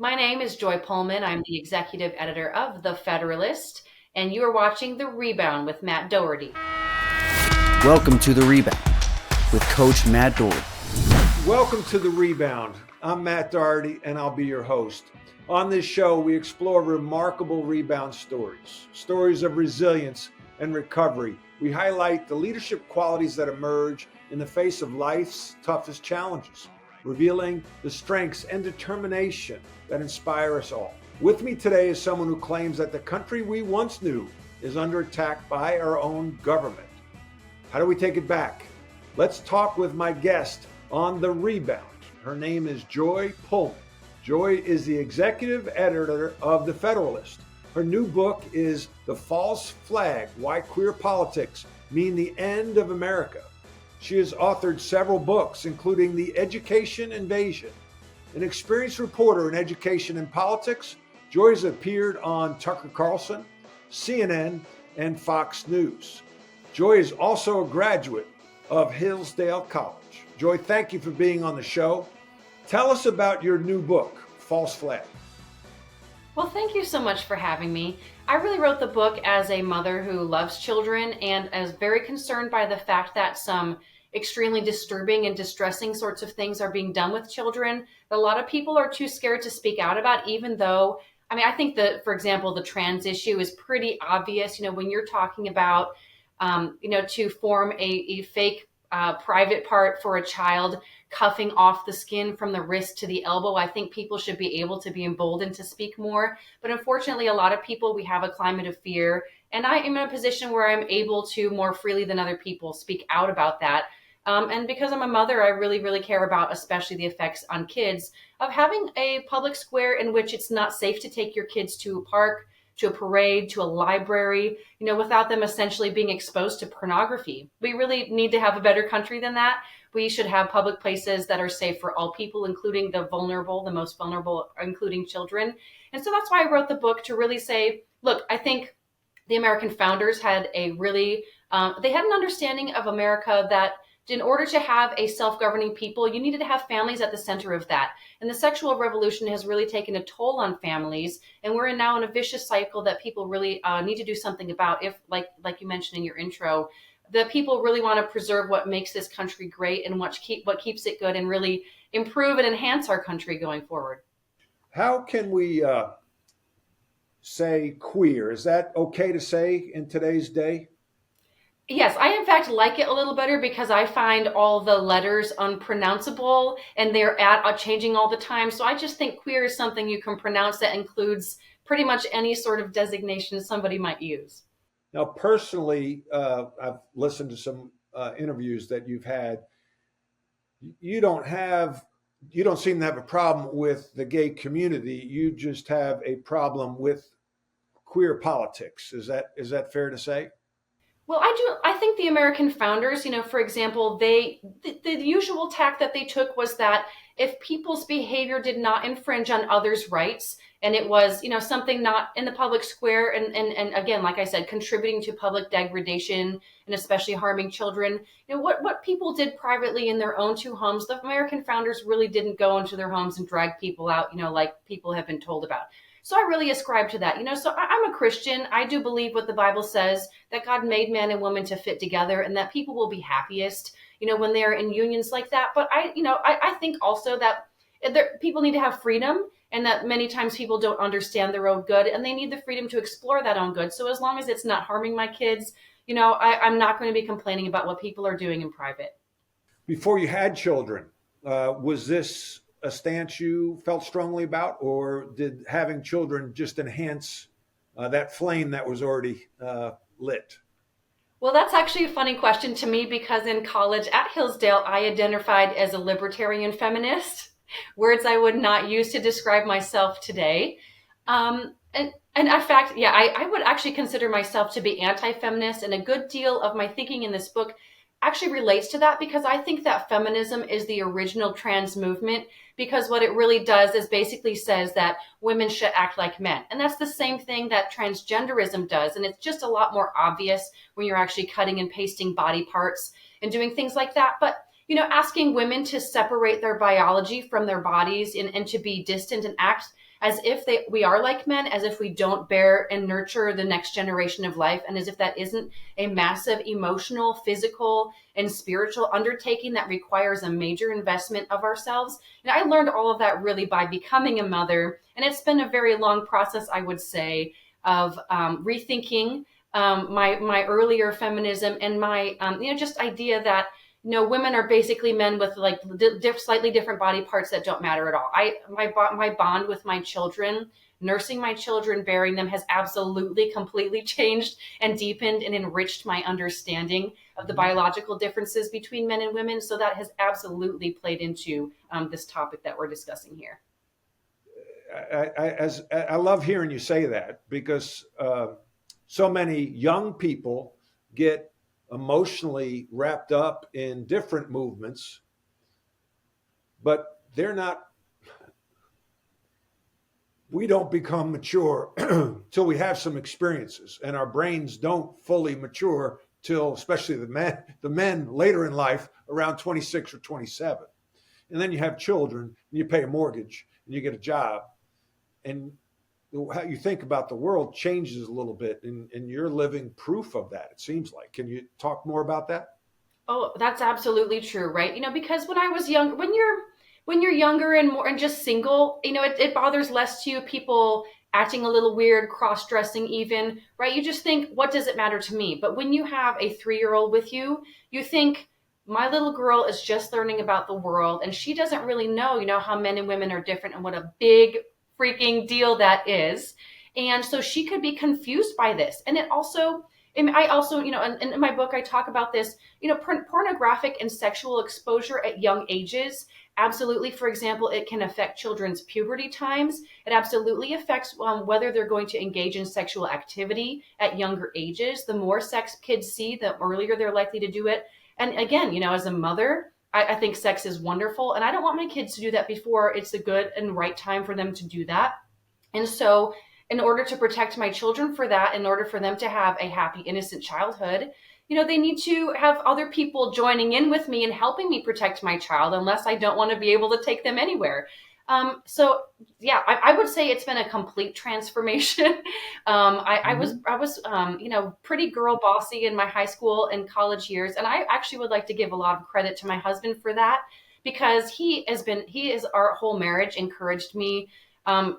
My name is Joy Pullmann. I'm the executive editor of the Federalist, and you are watching The Rebound with Matt Doherty. Welcome to The Rebound with Coach Matt Doherty. Welcome to The Rebound. I'm Matt Doherty, and I'll be your host. On this show, we explore remarkable rebound stories of resilience and recovery. We highlight the leadership qualities that emerge in the face of life's toughest challenges, revealing the strengths and determination that inspire us all. With me today is someone who claims that the country we once knew is under attack by our own government. How do we take it back? Let's talk with my guest on The Rebound. Her name is Joy Pullmann. Joy is the executive editor of The Federalist. Her new book is The False Flag: Why Queer Politics Mean the End of America. She has authored several books, including The Education Invasion. An experienced reporter in education and politics, Joy has appeared on Tucker Carlson, CNN, and Fox News. Joy is also a graduate of Hillsdale College. Joy, thank you for being on the show. Tell us about your new book, False Flag. Well, thank you so much for having me. I really wrote the book as a mother who loves children and is very concerned by the fact that some extremely disturbing and distressing sorts of things are being done with children that a lot of people are too scared to speak out about, even though, I think that, for example, the trans issue is pretty obvious. When you're talking about, to form a fake private part for a child, cuffing off the skin from the wrist to the elbow, I think people should be able to be emboldened to speak more. But unfortunately, a lot of people, we have a climate of fear. And I am in a position where I'm able to more freely than other people speak out about that. And because I'm a mother, I really, really care about especially the effects on kids of having a public square in which it's not safe to take your kids to a park, to a parade, to a library, without them essentially being exposed to pornography. We really need to have a better country than that. We should have public places that are safe for all people, including the vulnerable, the most vulnerable, including children. And so that's why I wrote the book, to really say, look, I think the American founders had they had an understanding of America that in order to have a self-governing people, you needed to have families at the center of that. And the sexual revolution has really taken a toll on families. And we're now in a vicious cycle that people really need to do something about. If, like you mentioned in your intro, the people really want to preserve what makes this country great and what keeps it good, and really improve and enhance our country going forward. How can we say queer? Is that okay to say in today's day? Yes, I in fact like it a little better because I find all the letters unpronounceable and they're changing all the time. So I just think queer is something you can pronounce that includes pretty much any sort of designation somebody might use. Now, personally, I've listened to some interviews that you've had. You don't seem to have a problem with the gay community. You just have a problem with queer politics. Is that fair to say? Well, I think the American founders, for example, the usual tack that they took was that if people's behavior did not infringe on others' rights, and it was, something not in the public square, and again, like I said, contributing to public degradation and especially harming children, what people did privately in their own two homes, the American founders really didn't go into their homes and drag people out, like people have been told about. So I really ascribe to that, So I'm a Christian. I do believe what the Bible says, that God made man and woman to fit together, and that people will be happiest, when they're in unions like that. But I think also that people need to have freedom, and that many times people don't understand their own good, and they need the freedom to explore that own good. So as long as it's not harming my kids, I'm not going to be complaining about what people are doing in private. Before you had children, was this a stance you felt strongly about, or did having children just enhance that flame that was already lit? Well, that's actually a funny question to me, because in college at Hillsdale, I identified as a libertarian feminist, words I would not use to describe myself today. And in fact, I would actually consider myself to be anti-feminist, and a good deal of my thinking in this book actually relates to that, because I think that feminism is the original trans movement, because what it really does is basically says that women should act like men. And that's the same thing that transgenderism does. And it's just a lot more obvious when you're actually cutting and pasting body parts and doing things like that. But, asking women to separate their biology from their bodies and to be distant and act as if we are like men, as if we don't bear and nurture the next generation of life, and as if that isn't a massive emotional, physical, and spiritual undertaking that requires a major investment of ourselves. And I learned all of that really by becoming a mother, and it's been a very long process, I would say, of rethinking my earlier feminism and my just idea that women are basically men with like slightly different body parts that don't matter at all. My bond with my children, nursing my children, bearing them, has absolutely completely changed and deepened and enriched my understanding of the biological differences between men and women. So that has absolutely played into this topic that we're discussing here. I love hearing you say that, because so many young people get emotionally wrapped up in different movements, but we don't become mature till we have some experiences, and our brains don't fully mature till, especially the men later in life, around 26 or 27. And then you have children, and you pay a mortgage, and you get a job, and how you think about the world changes a little bit, and you're living proof of that, it seems like. Can you talk more about that? Oh, that's absolutely true, right? Because when I was young, when you're younger and more and just single, it bothers less to you, people acting a little weird, cross-dressing even, right? You just think, what does it matter to me? But when you have a 3-year-old with you, you think, my little girl is just learning about the world, and she doesn't really know, how men and women are different and what a big freaking deal that is. And so she could be confused by this. And I also, in my book, I talk about this, pornographic and sexual exposure at young ages. Absolutely. For example, it can affect children's puberty times. It absolutely affects whether they're going to engage in sexual activity at younger ages. The more sex kids see, the earlier they're likely to do it. And again, as a mother, I think sex is wonderful, and I don't want my kids to do that before it's a good and right time for them to do that. And so in order to protect my children for that, in order for them to have a happy, innocent childhood, they need to have other people joining in with me and helping me protect my child, unless I don't want to be able to take them anywhere. So yeah, I would say it's been a complete transformation. I was pretty girl bossy in my high school and college years. And I actually would like to give a lot of credit to my husband for that, because he is our whole marriage encouraged me.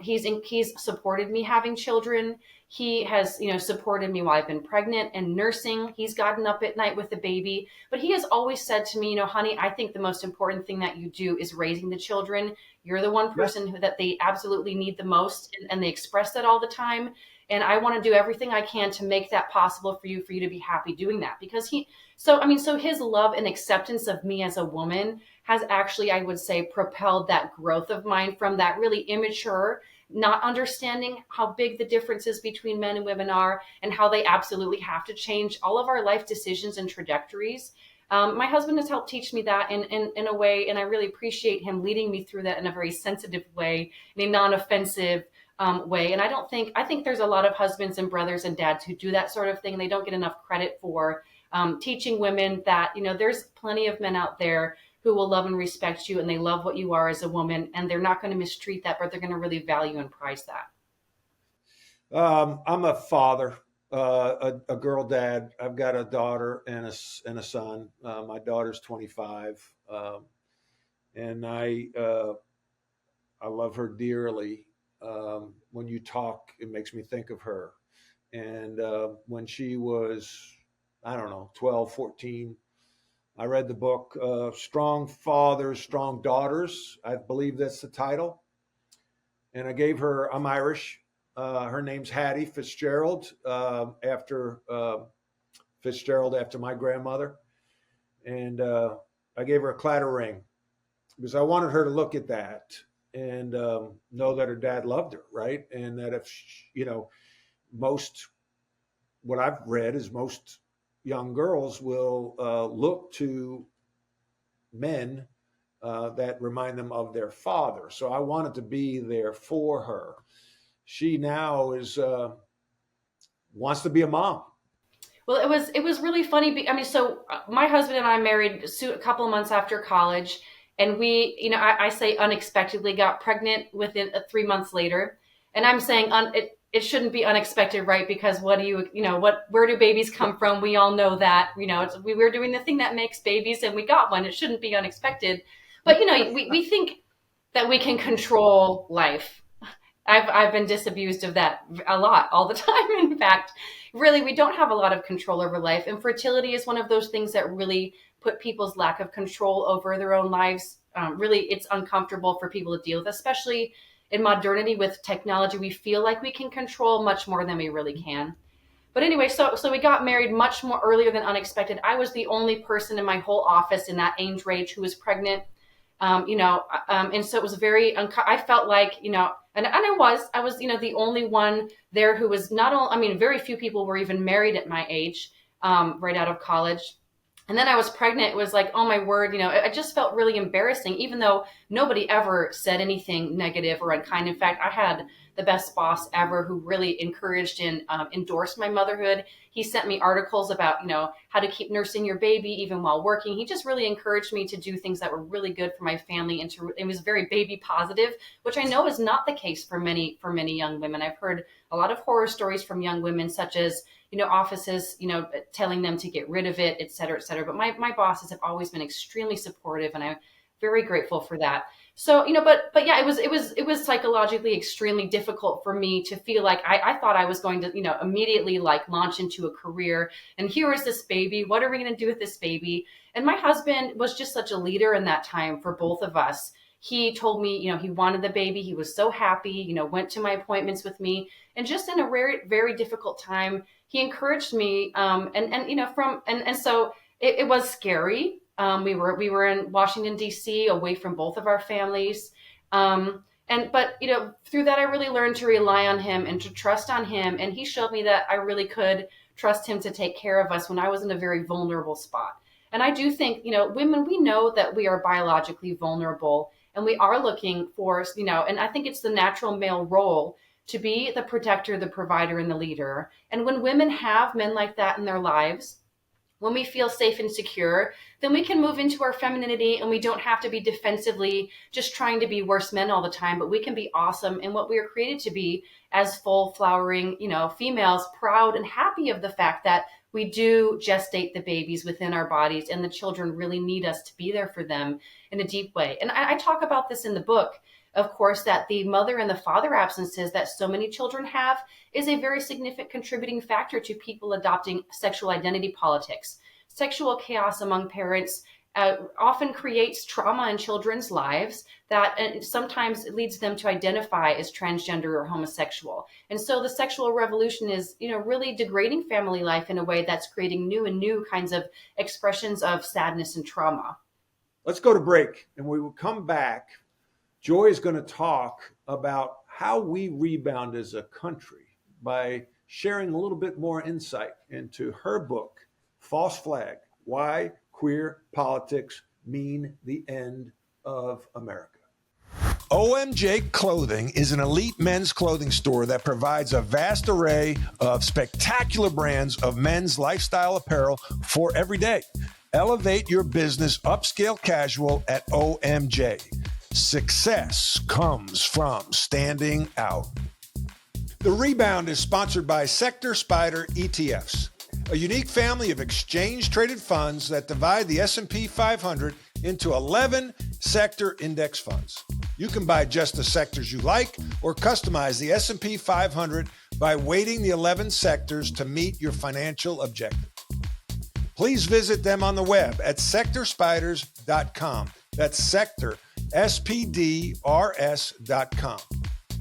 He's supported me having children. He has, supported me while I've been pregnant and nursing. He's gotten up at night with the baby, but he has always said to me, honey, I think the most important thing that you do is raising the children. You're the one person that they absolutely need the most, and they express that all the time. And I want to do everything I can to make that possible for you to be happy doing that. Because so his love and acceptance of me as a woman has actually, I would say, propelled that growth of mine from that really immature, not understanding how big the differences between men and women are, and how they absolutely have to change all of our life decisions and trajectories. My husband has helped teach me that in a way, and I really appreciate him leading me through that in a very sensitive way, in a non-offensive way. And I think there's a lot of husbands and brothers and dads who do that sort of thing. They don't get enough credit for teaching women that, there's plenty of men out there who will love and respect you, and they love what you are as a woman, and they're not going to mistreat that, but they're going to really value and prize that. I'm a father, a girl dad. I've got a daughter and a son. My daughter's 25, and I love her dearly. When you talk, it makes me think of her. And when she was, I don't know, 12, 14, I read the book, Strong Fathers, Strong Daughters. I believe that's the title. And I gave her, I'm Irish. Her name's Hattie Fitzgerald, after Fitzgerald, after my grandmother. And I gave her a clatter ring because I wanted her to look at that and know that her dad loved her, right? And that if, what I've read is most young girls will look to men that remind them of their father. So I wanted to be there for her. She now wants to be a mom. Well, it was really funny. So my husband and I married a couple of months after college, And we, I say unexpectedly got pregnant within 3 months later. And I'm saying it shouldn't be unexpected, right? Because where do babies come from? We all know that, we were doing the thing that makes babies and we got one. It shouldn't be unexpected. But, we think that we can control life. I've been disabused of that a lot, all the time. In fact, really, we don't have a lot of control over life. And fertility is one of those things that really put people's lack of control over their own lives. Really, it's uncomfortable for people to deal with, especially in modernity with technology. We feel like we can control much more than we really can. But anyway, so we got married much more earlier than unexpected. I was the only person in my whole office in that age range who was pregnant. And so it was I felt like, and I was, the only one there who was not only, very few people were even married at my age, right out of college. And then I was pregnant. It was like, oh my word, it just felt really embarrassing, even though nobody ever said anything negative or unkind. In fact, I had the best boss ever who really encouraged and endorsed my motherhood. He sent me articles about, how to keep nursing your baby even while working. He just really encouraged me to do things that were really good for my family. And it was very baby positive, which I know is not the case for many young women. I've heard a lot of horror stories from young women, such as, offices, telling them to get rid of it, et cetera, et cetera. But my bosses have always been extremely supportive, and I'm very grateful for that. So, but yeah, it was psychologically extremely difficult for me to feel like I thought I was going to, immediately like launch into a career. And here is this baby. What are we going to do with this baby? And my husband was just such a leader in that time for both of us. He told me, he wanted the baby. He was so happy, went to my appointments with me. And just in a very, very difficult time, he encouraged me. So it was scary. We were in Washington, D.C., away from both of our families. But through that, I really learned to rely on him and to trust on him. And he showed me that I really could trust him to take care of us when I was in a very vulnerable spot. And I do think, women, we know that we are biologically vulnerable, and we are looking for, and I think it's the natural male role to be the protector, the provider, and the leader. And when women have men like that in their lives, when we feel safe and secure, then we can move into our femininity, and we don't have to be defensively just trying to be worse men all the time, but we can be awesome in what we are created to be as full flowering, females, proud and happy of the fact that we do gestate the babies within our bodies, and the children really need us to be there for them in a deep way. And I talk about this in the book, of course, that the mother and the father absences that so many children have is a very significant contributing factor to people adopting sexual identity politics. Sexual chaos among parents often creates trauma in children's lives that sometimes leads them to identify as transgender or homosexual. And so the sexual revolution is, really degrading family life in a way that's creating new kinds of expressions of sadness and trauma. Let's go to break, and we will come back. Joy is going to talk about how we rebound as a country by sharing a little bit more insight into her book, False Flag: Why Queer Politics Mean the End of America. OMJ Clothing is an elite men's clothing store that provides a vast array of spectacular brands of men's lifestyle apparel for every day. Elevate your business upscale casual at OMJ. Success comes from standing out. The Rebound is sponsored by Sector Spider ETFs, a unique family of exchange-traded funds that divide the S&P 500 into 11 sector index funds. You can buy just the sectors you like or customize the S&P 500 by weighting the 11 sectors to meet your financial objective. Please visit them on the web at sectorspiders.com. That's sector, SPDRS.com.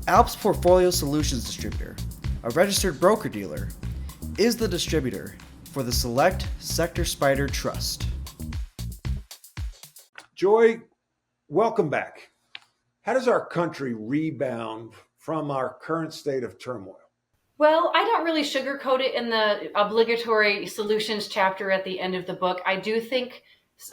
Alps Portfolio Solutions Distributor, a registered broker-dealer, is the distributor for the Select Sector Spider Trust. Joy, welcome back. How does our country rebound from our current state of turmoil? Well, I don't really sugarcoat it in the obligatory solutions chapter at the end of the book. I do think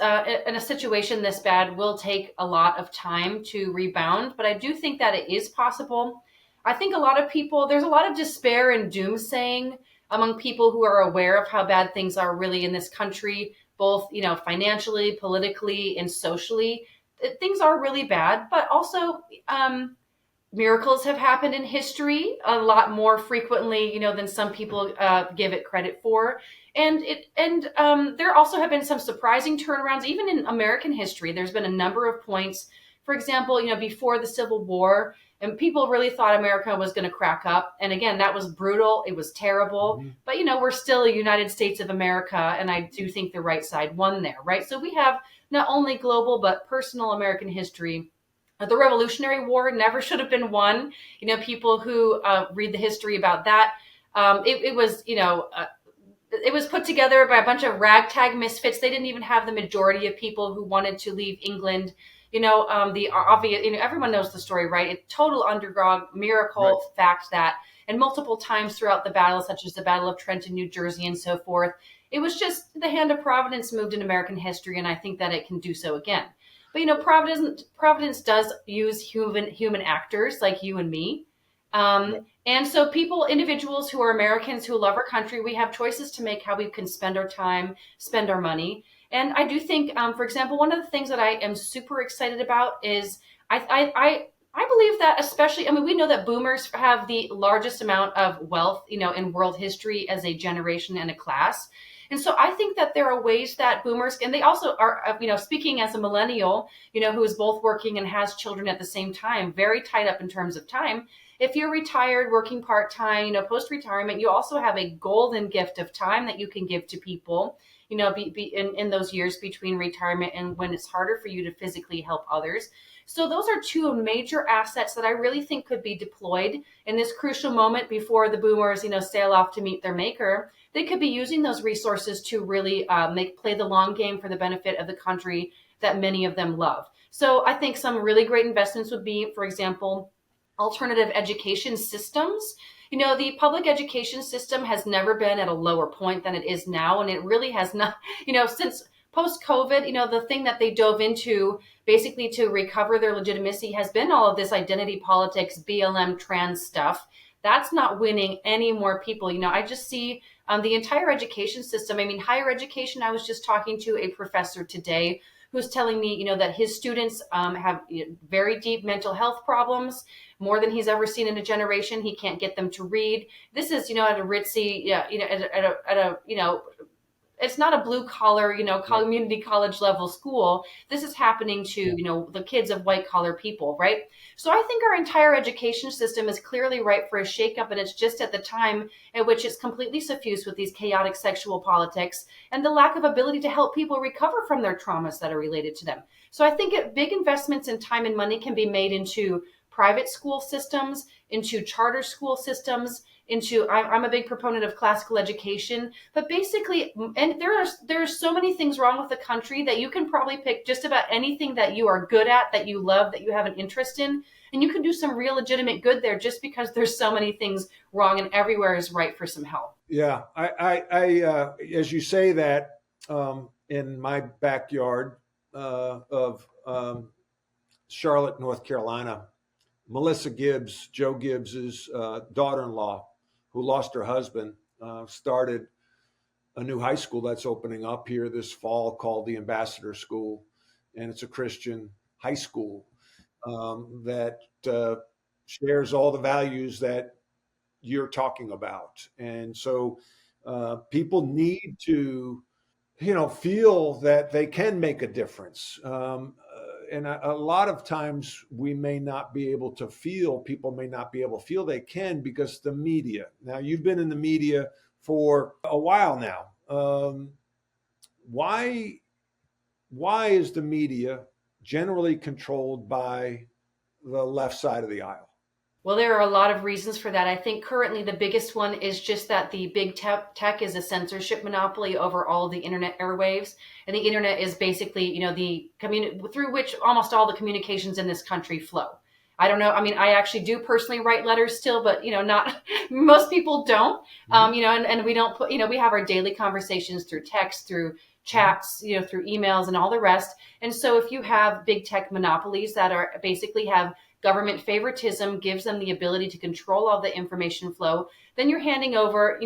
in a situation this bad will take a lot of time to rebound, but I do think that it is possible. I think a lot of people, there's a lot of despair and doomsaying among people who are aware of how bad things are really in this country, both, financially, politically, and socially. things are really bad, but also miracles have happened in history a lot more frequently, than some people give it credit for. And there also have been some surprising turnarounds, even in American history. There's been a number of points. For example, before the Civil War, and people really thought America was going to crack up. And again, that was brutal. It was terrible. Mm-hmm. But we're still a United States of America, and I do think the right side won there, right? So we have not only global but personal American history. The Revolutionary War never should have been won. People who read the history about that, it was, it was put together by a bunch of ragtag misfits. They didn't even have the majority of people who wanted to leave England. The obvious, everyone knows the story, right? A total underdog miracle, Right. fact that, and multiple times throughout the battle, such as the Battle of Trenton, New Jersey, and so forth, it was just the hand of Providence moved in American history, and I think that it can do so again. But Providence does use human actors like you and me. And so individuals who are Americans who love our country, we have choices to make how we can spend our time, spend our money. And I do think, for example, one of the things that I am super excited about is I believe that especially, we know that boomers have the largest amount of wealth, in world history as a generation and a class. And so I think that there are ways that boomers, and they also are, speaking as a millennial, who is both working and has children at the same time, very tied up in terms of time. If you're retired, working part-time, post-retirement, you also have a golden gift of time that you can give to people, be in those years between retirement and when it's harder for you to physically help others. So those are two major assets that I really think could be deployed in this crucial moment before the boomers, sail off to meet their maker. They could be using those resources to really play the long game for the benefit of the country that many of them love. So I think some really great investments would be, for example, alternative education systems. The public education system has never been at a lower point than it is now. And it really has not, since post-COVID, the thing that they dove into basically to recover their legitimacy has been all of this identity politics, BLM, trans stuff. That's not winning any more people. I just see the entire education system. Higher education, I was just talking to a professor today who's telling me, that his students have very deep mental health problems, more than he's ever seen in a generation. He can't get them to read. This is, at a ritzy, at a it's not a blue collar, community college level school. This is happening to, the kids of white collar people, right? So I think our entire education system is clearly ripe for a shakeup, and it's just at the time at which it's completely suffused with these chaotic sexual politics and the lack of ability to help people recover from their traumas that are related to them. So I think big investments in time and money can be made into private school systems, into charter school systems, I'm a big proponent of classical education, but basically, and there are so many things wrong with the country that you can probably pick just about anything that you are good at, that you love, that you have an interest in, and you can do some real legitimate good there just because there's so many things wrong and everywhere is right for some help. Yeah, as you say that, in my backyard of Charlotte, North Carolina, Melissa Gibbs, Joe Gibbs's daughter-in-law, who lost her husband, started a new high school that's opening up here this fall called the Ambassador School. And it's a Christian high school that shares all the values that you're talking about. And so people need to, feel that they can make a difference. And a lot of times we may not be able to feel, people may not be able to feel they can because the media. Now, you've been in the media for a while now. Why is the media generally controlled by the left side of the aisle? Well, there are a lot of reasons for that. I think currently the biggest one is just that the big tech is a censorship monopoly over all of the internet airwaves. And the internet is basically, the through which almost all the communications in this country flow. I don't know. I actually do personally write letters still, but, not most people don't, and we don't put, we have our daily conversations through text, through chats, through emails and all the rest. And so if you have big tech monopolies that are basically have government favoritism, gives them the ability to control all the information flow, then you're handing over,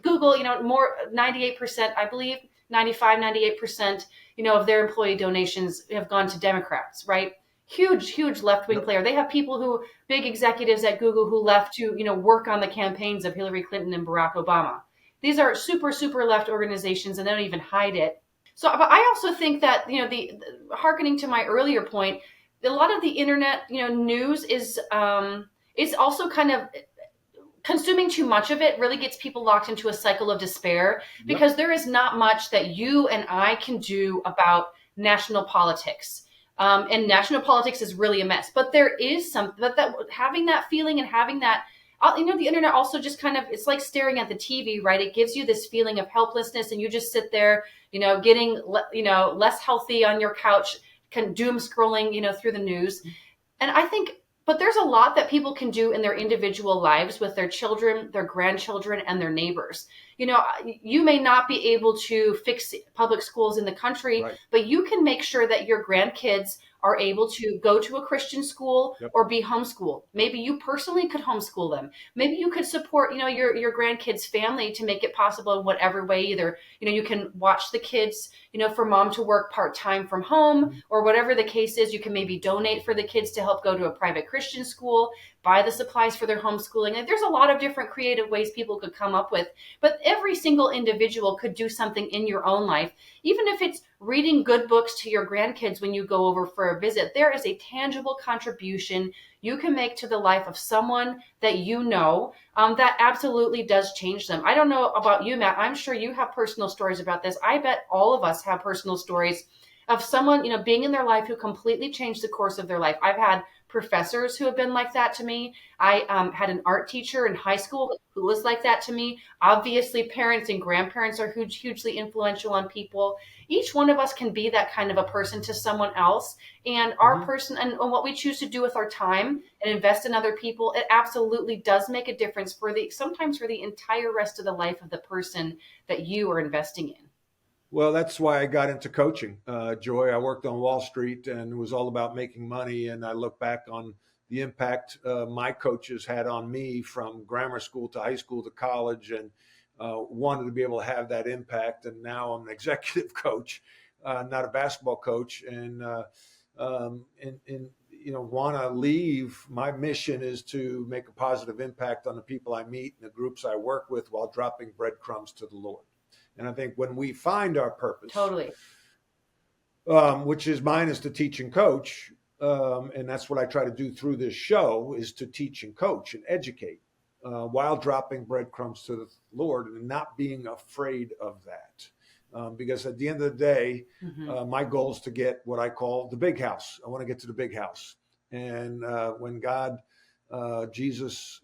Google, more 98%, I believe, 95, 98%, of their employee donations have gone to Democrats, right? Huge left-wing player. They have people big executives at Google who left to, work on the campaigns of Hillary Clinton and Barack Obama. These are super left organizations, and they don't even hide it. So, but I also think that, the hearkening to my earlier point, a lot of the internet, news is also kind of consuming too much of it really gets people locked into a cycle of despair, because there is not much that you and I can do about national politics. And national politics is really a mess, but there is something that having that feeling and having that, the internet also just kind of, it's like staring at the TV, right? It gives you this feeling of helplessness, and you just sit there, getting, less healthy on your couch, doom scrolling, through the news. And I think, but there's a lot that people can do in their individual lives with their children, their grandchildren, and their neighbors. You may not be able to fix public schools in the country, right, but you can make sure that your grandkids are able to go to a Christian school, yep, or be homeschooled. Maybe you personally could homeschool them. Maybe you could support, your grandkids' family to make it possible in whatever way. Either, you can watch the kids, for mom to work part-time from home, or whatever the case is. You can maybe donate for the kids to help go to a private Christian school, buy the supplies for their homeschooling. Like, there's a lot of different creative ways people could come up with, but every single individual could do something in your own life. Even if it's reading good books to your grandkids when you go over for a visit, there is a tangible contribution you can make to the life of someone that that absolutely does change them. I don't know about you, Matt. I'm sure you have personal stories about this. I bet all of us have personal stories of someone, being in their life who completely changed the course of their life. I've had professors who have been like that to me. I had an art teacher in high school who was like that to me. Obviously, parents and grandparents are hugely influential on people. Each one of us can be that kind of a person to someone else. And our person and what we choose to do with our time and invest in other people, it absolutely does make a difference sometimes for the entire rest of the life of the person that you are investing in. Well, that's why I got into coaching, Joy. I worked on Wall Street, and it was all about making money. And I look back on the impact my coaches had on me from grammar school to high school to college, and wanted to be able to have that impact. And now I'm an executive coach, not a basketball coach, and want to leave. My mission is to make a positive impact on the people I meet and the groups I work with, while dropping breadcrumbs to the Lord. And I think when we find our purpose, totally, which is mine, is to teach and coach, and that's what I try to do through this show, is to teach and coach and educate, while dropping breadcrumbs to the Lord, and not being afraid of that. Because at the end of the day, my goal is to get what I call the big house. I want to get to the big house. And when God, Jesus,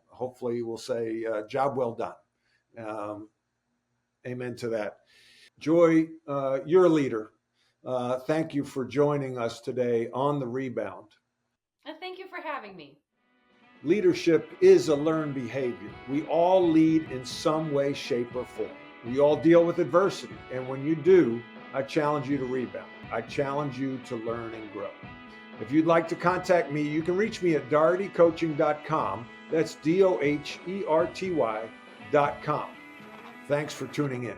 hopefully will say, job well done. Amen to that. Joy, you're a leader. Thank you for joining us today on The Rebound. And thank you for having me. Leadership is a learned behavior. We all lead in some way, shape, or form. We all deal with adversity. And when you do, I challenge you to rebound. I challenge you to learn and grow. If you'd like to contact me, you can reach me at dohertycoaching.com. That's DOHERTY.com. Thanks for tuning in.